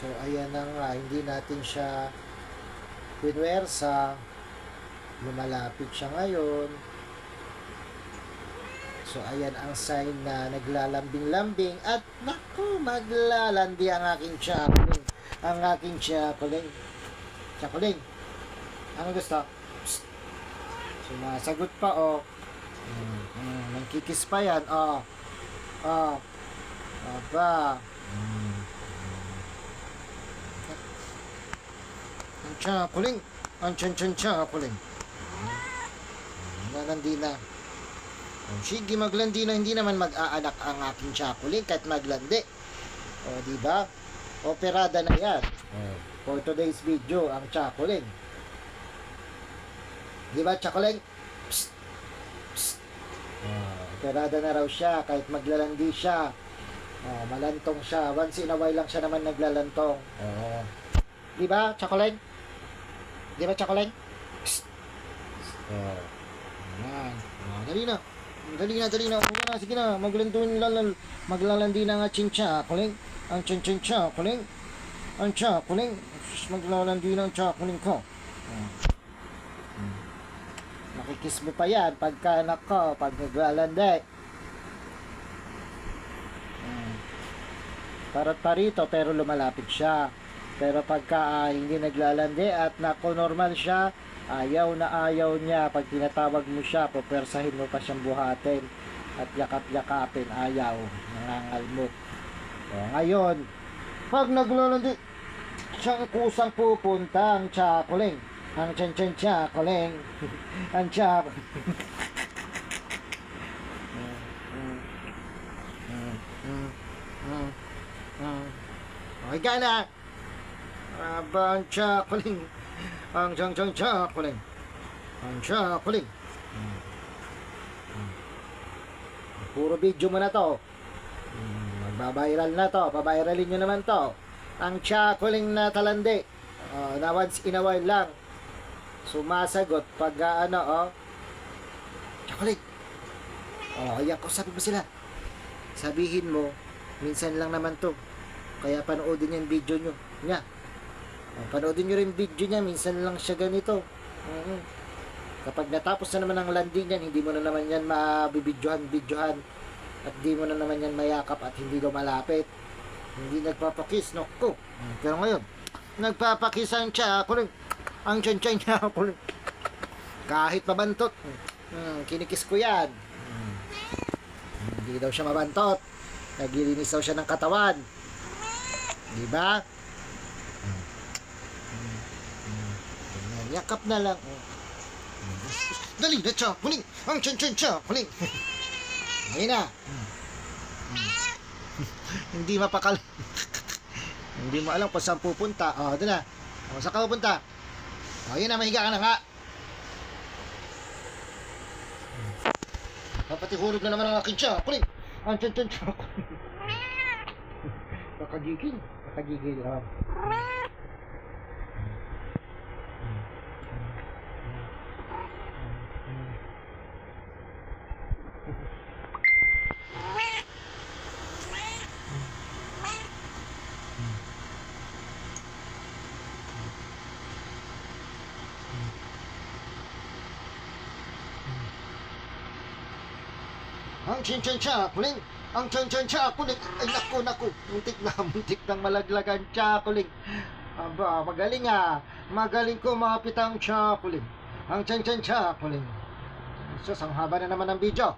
So, ayan na nga, hindi natin siya pinwersa. Lumalapit siya ngayon. So, ayan ang sign na naglalambing-lambing. At, naku, maglalandi ang aking chakuling. Ang aking chakuling. Chakuling. Ano gusto? Psst. Sumasagot pa, oh. Nangkikis pa yan, oh. Oh. Aba. Ang chakuling. Ang chakuling. Nalandi na. Oh, sige, maglandi na. Hindi naman mag-aanak ang aking chakuling kahit maglandi. O, oh, diba? Operada na yan. Oh. For today's video, ang chakuling. Diba, chakuling? Psst. Psst. Oh, operada na raw siya kahit maglalandi siya. Oh, malantong siya. Once in a while lang siya naman naglalantong. Oh. Diba, chakuling? Diba, chakuling? Psst. Oh. Ayan. Oh, dali na. Dali na. Sige na. Maglalandi na nga chincha. Kuling. Ang chincha. Kuling. Ang chakuling. Maglalandi na ang chakuling ko. Makikis mo pa yan pagka anak ko. Pag naglalandi. Parot pa rito pero lumalapit siya. Pero pagka hindi naglalandi at nako normal siya, ayaw na ayaw niya. Pag tinatawag mo siya, pupersahin mo pa siyang buhatin at yakap-yakapin, ayaw, nangangalmot. So, ngayon, pag naglalandi, siyang kusang pupunta ang chakuling. Ang chakuling. Ang chakuling. Okay ka na. Aba, ang chakuling. Ang chakuling. Ang chakuling. Puro video mo na to. Magbabiral na to. Pabairalin nyo naman to. Ang chakuling na talandi. Na once in a while lang. Sumasagot pag chakuling. Ayan ko, sabi mo sila. Sabihin mo, minsan lang naman to. Kaya panoodin yung video nyo. Nya. Panoodin nyo rin video niya. Minsan lang siya ganito. Kapag natapos na naman ang landing yan, hindi mo na naman yan mabibidyohan. At hindi mo na naman yan mayakap at hindi lumalapit. Hindi nagpapakis. Naku. Pero ngayon, nagpapakis ang chakuling. Ang chakuling. Kahit mabantot. Kinikis ko yan. Hindi daw siya mabantot. Naglilinis daw siya ng katawan. Diba? Yakap na lang. Dali na, chakuling. Ang chakuling. Ngayon na. Hindi mapakal. Hindi mo alam kung saan pupunta. Doon na. Saan ka pupunta? Yun na, mahiga ka na nga. Papatihulog na naman ang aking chakuling. Ang chakuling. Nakagigil. Ang chakuling. Ang chakuling. Ay, naku. Muntik nang malaglagan chakuling. Aba, magaling Magaling kumapit ang chakuling. Ang chakuling. So, ang haba na naman ng video.